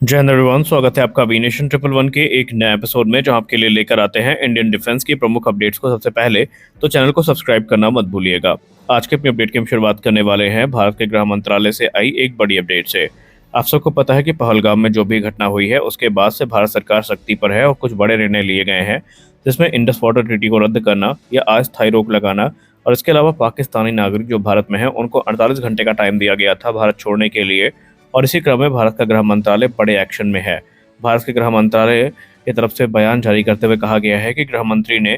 जय हिंद एवरीवन, स्वागत है आपका वीनेशन ट्रिपल वन के एक नए एपिसोड में, जहां आपके लिए लेकर आते हैं इंडियन डिफेंस की प्रमुख अपडेट्स को सबसे पहले। तो चैनल को सब्सक्राइब करना मत भूलिएगा। आज के अपनी अपडेट की हम शुरुआत करने वाले हैं भारत के गृह मंत्रालय से आई एक बड़ी अपडेट से। आप सबको पता है कि पहलगाम में जो भी घटना हुई है उसके बाद से भारत सरकार सख्ती पर है और कुछ बड़े निर्णय लिए गए हैं, जिसमें इंडस वाटर ट्रीटी को रद्द करना या अस्थायी रोक लगाना, और इसके अलावा पाकिस्तानी नागरिक जो भारत में है उनको 48 घंटे का टाइम दिया गया था भारत छोड़ने के लिए। और इसी क्रम में भारत का गृह मंत्रालय बड़े एक्शन में है। भारत के गृह मंत्रालय की तरफ से बयान जारी करते हुए कहा गया है कि गृह मंत्री ने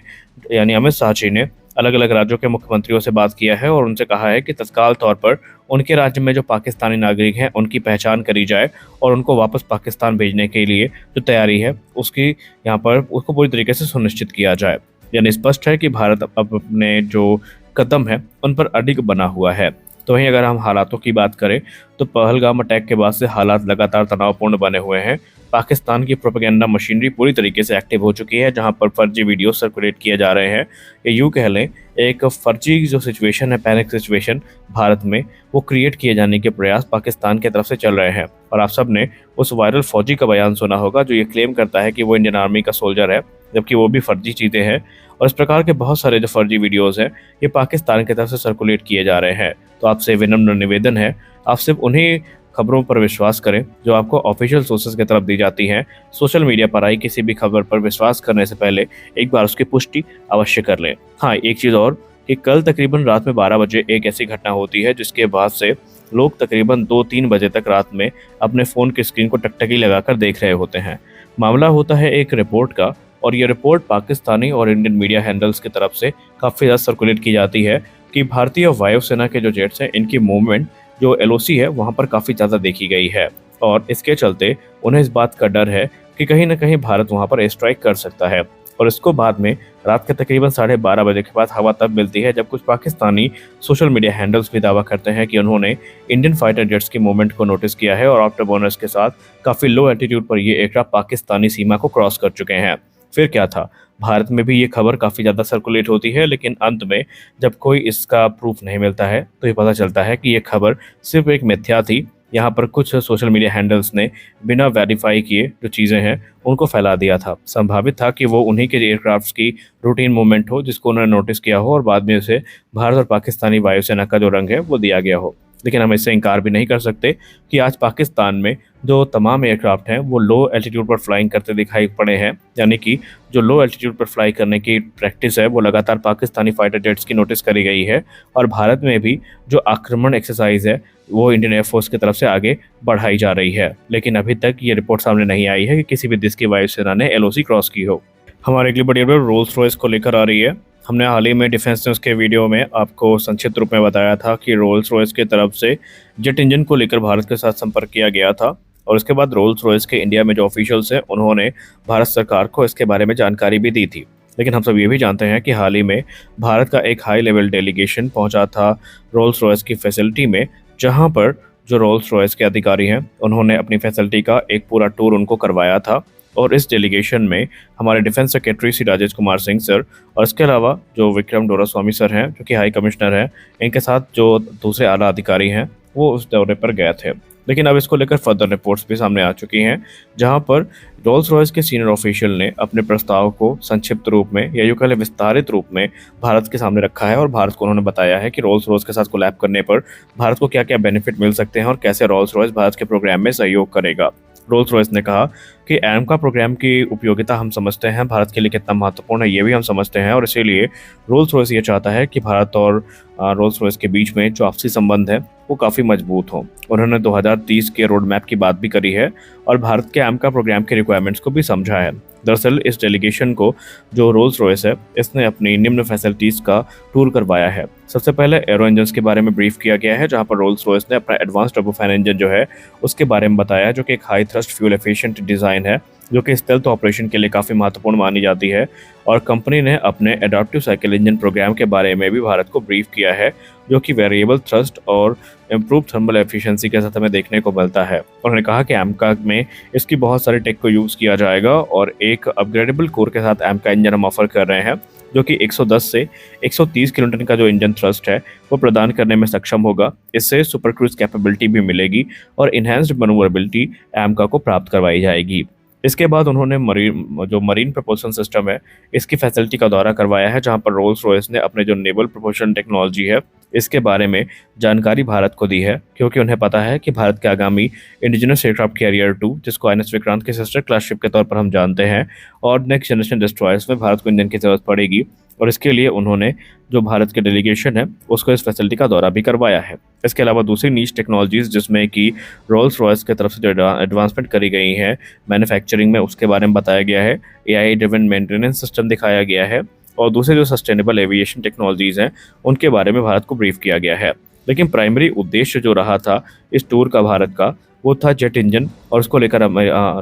यानी अमित शाह जी ने अलग अलग राज्यों के मुख्यमंत्रियों से बात किया है और उनसे कहा है कि तत्काल तौर पर उनके राज्य में जो पाकिस्तानी नागरिक हैं उनकी पहचान करी जाए और उनको वापस पाकिस्तान भेजने के लिए जो तैयारी है उसकी यहाँ पर उसको पूरी तरीके से सुनिश्चित किया जाए। यानी स्पष्ट है कि भारत अब अपने जो कदम है उन पर अडिग बना हुआ है। तो वहीं अगर हम हालातों की बात करें तो पहलगाम अटैक के बाद से हालात लगातार तनावपूर्ण बने हुए हैं। पाकिस्तान की प्रोपेगेंडा मशीनरी पूरी तरीके से एक्टिव हो चुकी है, जहां पर फर्जी वीडियो सर्कुलेट किए जा रहे हैं। ये यूँ कह लें, एक फर्जी जो सिचुएशन है, पैनिक सिचुएशन भारत में, वो क्रिएट किए जाने के प्रयास पाकिस्तान की तरफ से चल रहे हैं। और आप सब ने उस वायरल फौजी का बयान सुना होगा जो ये क्लेम करता है कि वो इंडियन आर्मी का सोल्जर है, जबकि वो भी फर्जी चीज़ें हैं। और इस प्रकार के बहुत सारे जो फर्जी वीडियोज़ हैं ये पाकिस्तान की तरफ से सर्कुलेट किए जा रहे हैं। तो आपसे विनम्र निवेदन है, आप सिर्फ उन्हीं खबरों पर विश्वास करें जो आपको ऑफिशियल सोर्सेज की तरफ दी जाती हैं। सोशल मीडिया पर आई किसी भी खबर पर विश्वास करने से पहले एक बार उसकी पुष्टि अवश्य कर लें। हाँ, एक चीज़ और कि कल तकरीबन रात में 12 बजे एक ऐसी घटना होती है जिसके बाद से लोग तकरीबन 2-3 बजे तक रात में अपने फ़ोन की स्क्रीन को टकटकी लगाकर देख रहे होते हैं। मामला होता है एक रिपोर्ट का, और ये रिपोर्ट पाकिस्तानी और इंडियन मीडिया हैंडल्स की तरफ से काफ़ी ज़्यादा सर्कुलेट की जाती है कि भारतीय वायुसेना के जो जेट्स हैं इनकी मूवमेंट जो एलओसी है वहाँ पर काफ़ी ज़्यादा देखी गई है। और इसके चलते उन्हें इस बात का डर है कि कहीं ना कहीं भारत वहाँ पर एयर स्ट्राइक कर सकता है। और इसको बाद में रात के तकरीबन 12:30 के बाद हवा तब मिलती है जब कुछ पाकिस्तानी सोशल मीडिया हैंडल्स भी दावा करते हैं कि उन्होंने इंडियन फाइटर जेट्स की मूवमेंट को नोटिस किया है और आफ्टर बर्नर्स के साथ काफ़ी लो एल्टीट्यूड पर ये एयरक्राफ्ट पाकिस्तानी सीमा को क्रॉस कर चुके हैं। फिर क्या था, भारत में भी ये खबर काफ़ी ज़्यादा सर्कुलेट होती है, लेकिन अंत में जब कोई इसका प्रूफ नहीं मिलता है तो ये पता चलता है कि ये खबर सिर्फ एक मिथ्या थी। यहाँ पर कुछ सोशल मीडिया हैंडल्स ने बिना वेरीफाई किए जो चीज़ें हैं उनको फैला दिया था। संभावित था कि वो उन्हीं के एयरक्राफ्ट्स की रूटीन मूवमेंट हो जिसको उन्होंने नोटिस किया हो और बाद में उसे भारत और पाकिस्तानी वायुसेना का जो रंग है वो दिया गया हो। लेकिन हम इससे इनकार भी नहीं कर सकते कि आज पाकिस्तान में जो तमाम एयरक्राफ्ट हैं वो लो एल्टीट्यूड पर फ्लाइंग करते दिखाई पड़े हैं। यानी कि जो लो एल्टीट्यूड पर फ्लाई करने की प्रैक्टिस है वो लगातार पाकिस्तानी फाइटर जेट्स की नोटिस करी गई है। और भारत में भी जो आक्रमण एक्सरसाइज है वो इंडियन एयरफोर्स की तरफ से आगे बढ़ाई जा रही है। लेकिन अभी तक ये रिपोर्ट सामने नहीं आई है कि किसी भी देश की वायुसेना ने एलओसी क्रॉस की हो। हमारे अगली बड़ी अपडेट रोल्स रॉयस को लेकर आ रही है। हमने हाल ही में डिफेंस न्यूज़ के वीडियो में आपको संक्षिप्त रूप में बताया था कि रोल्स रॉयस की तरफ से जेट इंजन को लेकर भारत के साथ संपर्क किया गया था। और उसके बाद रोल्स रॉयस के इंडिया में जो ऑफिशियल्स हैं उन्होंने भारत सरकार को इसके बारे में जानकारी भी दी थी। लेकिन हम सब ये भी जानते हैं कि हाल ही में भारत का एक हाई लेवल डेलीगेशन पहुंचा था रोल्स रॉयस की फैसिलिटी में, जहां पर जो रोल्स रॉयस के अधिकारी हैं उन्होंने अपनी फैसिलिटी का एक पूरा टूर उनको करवाया था। और इस डेलीगेशन में हमारे defence secretary Shri Rajesh Kumar Singh sir और इसके अलावा जो विक्रम डोरास्वामी सर हैं जो कि हाई कमिश्नर हैं, इनके साथ जो दूसरे आला अधिकारी हैं वो उस दौरे पर गए थे। लेकिन अब इसको लेकर फर्दर रिपोर्ट्स भी सामने आ चुकी हैं, जहां पर रोल्स रॉयस के सीनियर ऑफिशियल ने अपने प्रस्ताव को संक्षिप्त रूप में या यूँ कहें विस्तारित रूप में भारत के सामने रखा है। और भारत को उन्होंने बताया है कि रोल्स रॉयस के साथ कोलैब करने पर भारत को क्या क्या बेनिफिट मिल सकते हैं और कैसे रोल्स रॉयस भारत के प्रोग्राम में सहयोग करेगा। रोल्स रॉयस ने कहा कि एमका प्रोग्राम की उपयोगिता हम समझते हैं, भारत के लिए कितना महत्वपूर्ण है ये भी हम समझते हैं, और इसीलिए रोल्स रॉयस ये चाहता है कि भारत और रोल्स रॉयस के बीच में जो आपसी संबंध है वो काफ़ी मजबूत हो। उन्होंने 2030 के रोड मैप की बात भी करी है और भारत के एमका प्रोग्राम के रिक्वायरमेंट्स को भी समझा है। दरअसल इस डेलीगेशन को जो रोल्स रॉयस है इसने अपनी निम्न फैसिलिटीज़ का टूर करवाया है। सबसे पहले एरो इंजन्स के बारे में ब्रीफ किया गया है, जहां पर रोल्स रॉयस ने अपना एडवांस टर्बोफैन इंजन जो है उसके बारे में बताया, जो कि एक high thrust fuel efficient design है जो कि स्टेल्थ ऑपरेशन के लिए काफ़ी महत्वपूर्ण मानी जाती है। और कंपनी ने अपने एडाप्टिव साइकिल इंजन प्रोग्राम के बारे में भी भारत को ब्रीफ किया है, जो कि वेरिएबल थ्रस्ट और इम्प्रूव थर्मल एफिशिएंसी के साथ हमें देखने को मिलता है। उन्होंने कहा कि एमका में इसकी बहुत सारी टेक को यूज़ किया जाएगा और एक अपग्रेडेबल कोर के साथ एमका इंजन हम ऑफर कर रहे हैं जो कि 110 से 130 किलोन्यूटन का जो इंजन थ्रस्ट है वो प्रदान करने में सक्षम होगा। इससे सुपर क्रूज कैपेबिलिटी भी मिलेगी और इन्हेंस्ड मैन्यूवरेबिलिटी एमका को प्राप्त करवाई जाएगी। इसके बाद उन्होंने मरीन प्रपोल्सन सिस्टम है इसकी फैसिलिटी का दौरा करवाया है, जहां पर रोल्स रॉयस ने अपने जो नेवल प्रपोल्शन टेक्नोलॉजी है इसके बारे में जानकारी भारत को दी है, क्योंकि उन्हें पता है कि भारत के आगामी इंडिजिनस एयरक्राफ्ट कैरियर 2, जिसको आईएनएस विक्रांत के सिस्टर क्लास शिप के तौर पर हम जानते हैं, और नेक्स्ट जनरेशन डिस्ट्रॉयर्स में भारत को इंजन की जरूरत पड़ेगी। और इसके लिए उन्होंने जो भारत के डेलीगेशन है उसको इस फैसिलिटी का दौरा भी करवाया है। इसके अलावा दूसरी नीच टेक्नोलॉजीज जिसमें कि रोल्स रॉयस की तरफ से जो एडवांसमेंट करी गई है मैन्युफैक्चरिंग में, उसके बारे में बताया गया है। एआई ड्रिवन मेंटेनेंस सिस्टम दिखाया गया है और दूसरे जो सस्टेनेबल एविएशन टेक्नोलॉजीज हैं उनके बारे में भारत को ब्रीफ किया गया है। लेकिन प्राइमरी उद्देश्य जो रहा था इस टूर का भारत का, वो था जेट इंजन, और उसको लेकर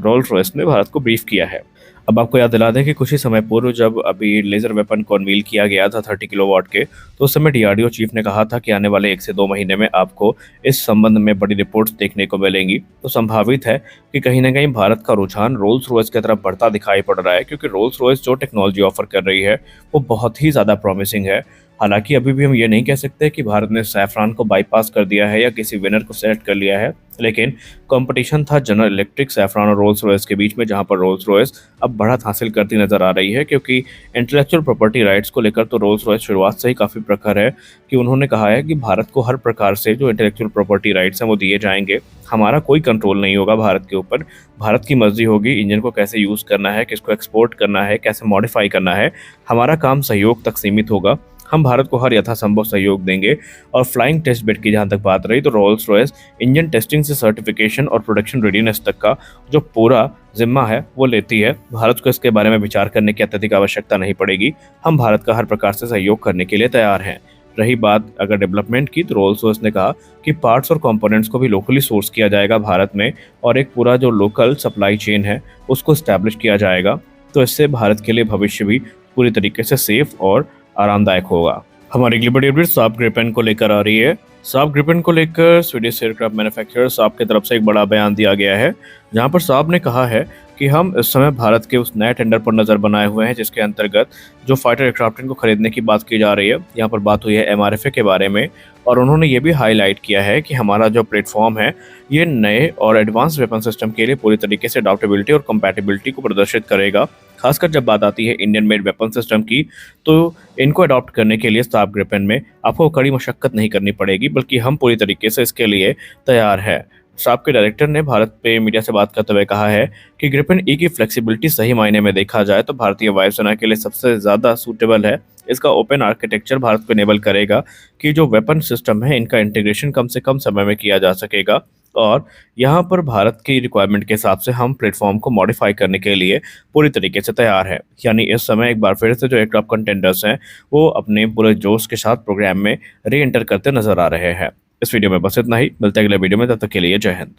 रोल्स रॉयस ने भारत को ब्रीफ किया है। अब आपको याद दिला दें कि कुछ ही समय पूर्व जब अभी लेज़र वेपन को अनवील किया गया था 30 किलोवाट के, तो उस समय डीआरडीओ चीफ ने कहा था कि आने वाले 1 से 2 महीने में आपको इस संबंध में बड़ी रिपोर्ट्स देखने को मिलेंगी। तो संभावित है कि कहीं ना कहीं भारत का रुझान रोल्स रॉयस की तरफ बढ़ता दिखाई पड़ रहा है, क्योंकि रोल्स रॉयस जो टेक्नोलॉजी ऑफर कर रही है वो बहुत ही ज़्यादा प्रॉमिसिंग है। हालांकि अभी भी हम ये नहीं कह सकते कि भारत ने सैफरान को बाईपास कर दिया है या किसी विनर को सेलेक्ट कर लिया है, लेकिन कंपटीशन था जनरल इलेक्ट्रिक, सैफरान और रोल्स रॉयस के बीच में, जहां पर रोल्स रॉयस अब बढ़त हासिल करती नजर आ रही है। क्योंकि इंटेलेक्चुअल प्रॉपर्टी राइट्स को लेकर तो रोल्स रॉयस शुरुआत से ही काफ़ी प्रखर है कि उन्होंने कहा है कि भारत को हर प्रकार से जो इंटेलेक्चुअल प्रॉपर्टी राइट्स हैं वो दिए जाएंगे, हमारा कोई कंट्रोल नहीं होगा भारत के ऊपर। भारत की मर्जी होगी इंजन को कैसे यूज़ करना है, किसको एक्सपोर्ट करना है, कैसे मॉडिफाई करना है, हमारा काम सहयोग तक सीमित होगा। हम भारत को हर यथासंभव सहयोग देंगे। और फ्लाइंग टेस्ट बेड की जहां तक बात रही, तो रोल्स रॉयस इंजन टेस्टिंग से सर्टिफिकेशन और प्रोडक्शन रेडीनेस तक का जो पूरा जिम्मा है वो लेती है। भारत को इसके बारे में विचार करने की अत्यधिक आवश्यकता नहीं पड़ेगी। हम भारत का हर प्रकार से सहयोग करने के लिए तैयार हैं। रही बात अगर डेवलपमेंट की, तो रोल्स रॉयस ने कहा कि पार्ट्स और कंपोनेंट्स को भी लोकली सोर्स किया जाएगा भारत में, और एक पूरा जो लोकल सप्लाई चेन है उसको स्टैब्लिश किया जाएगा। तो इससे भारत के लिए भविष्य भी पूरी तरीके से सेफ और आरामदायक होगा। हमारी अगली बड़ी अपडेट साब ग्रिपेन को लेकर आ रही है। साब ग्रिपेन को लेकर स्वीडिश एयरक्राफ्ट मैन्युफैक्चरर साब की तरफ से एक बड़ा बयान दिया गया है, जहां पर साब ने कहा है कि हम इस समय भारत के उस नए टेंडर पर नजर बनाए हुए हैं जिसके अंतर्गत जो फाइटर एयरक्राफ्ट को खरीदने की बात की जा रही है। यहाँ पर बात हुई है एमआरएफए के बारे में, और उन्होंने ये भी हाईलाइट किया है कि हमारा जो प्लेटफॉर्म है ये नए और एडवांस वेपन सिस्टम के लिए पूरी तरीके से अडॉप्टेबिलिटी और कंपैटिबिलिटी को प्रदर्शित करेगा। खासकर जब बात आती है इंडियन मेड वेपन सिस्टम की, तो इनको अडॉप्ट करने के लिए साब ग्रिपेन में आपको कड़ी मशक्कत नहीं करनी पड़ेगी, बल्कि हम पूरी तरीके से इसके लिए तैयार है। साब के डायरेक्टर ने भारत पे मीडिया से बात करते हुए कहा है कि ग्रिपेन ई की फ्लेक्सिबिलिटी सही मायने में देखा जाए तो भारतीय वायुसेना के लिए सबसे ज़्यादा सूटेबल है। इसका ओपन आर्किटेक्चर भारत को इनेबल करेगा कि जो वेपन सिस्टम है इनका इंटीग्रेशन कम से कम समय में किया जा सकेगा, और यहाँ पर भारत की रिक्वायरमेंट के हिसाब से हम प्लेटफॉर्म को मॉडिफाई करने के लिए पूरी तरीके से तैयार है। यानी इस समय एक बार फिर से जो एयरक्राफ्ट कंटेंडर्स हैं वो अपने पूरे जोश के साथ प्रोग्राम में री एंटर करते नजर आ रहे हैं। इस वीडियो में बस इतना ही, मिलते हैं अगले वीडियो में, तब तक के लिए जय हिंद।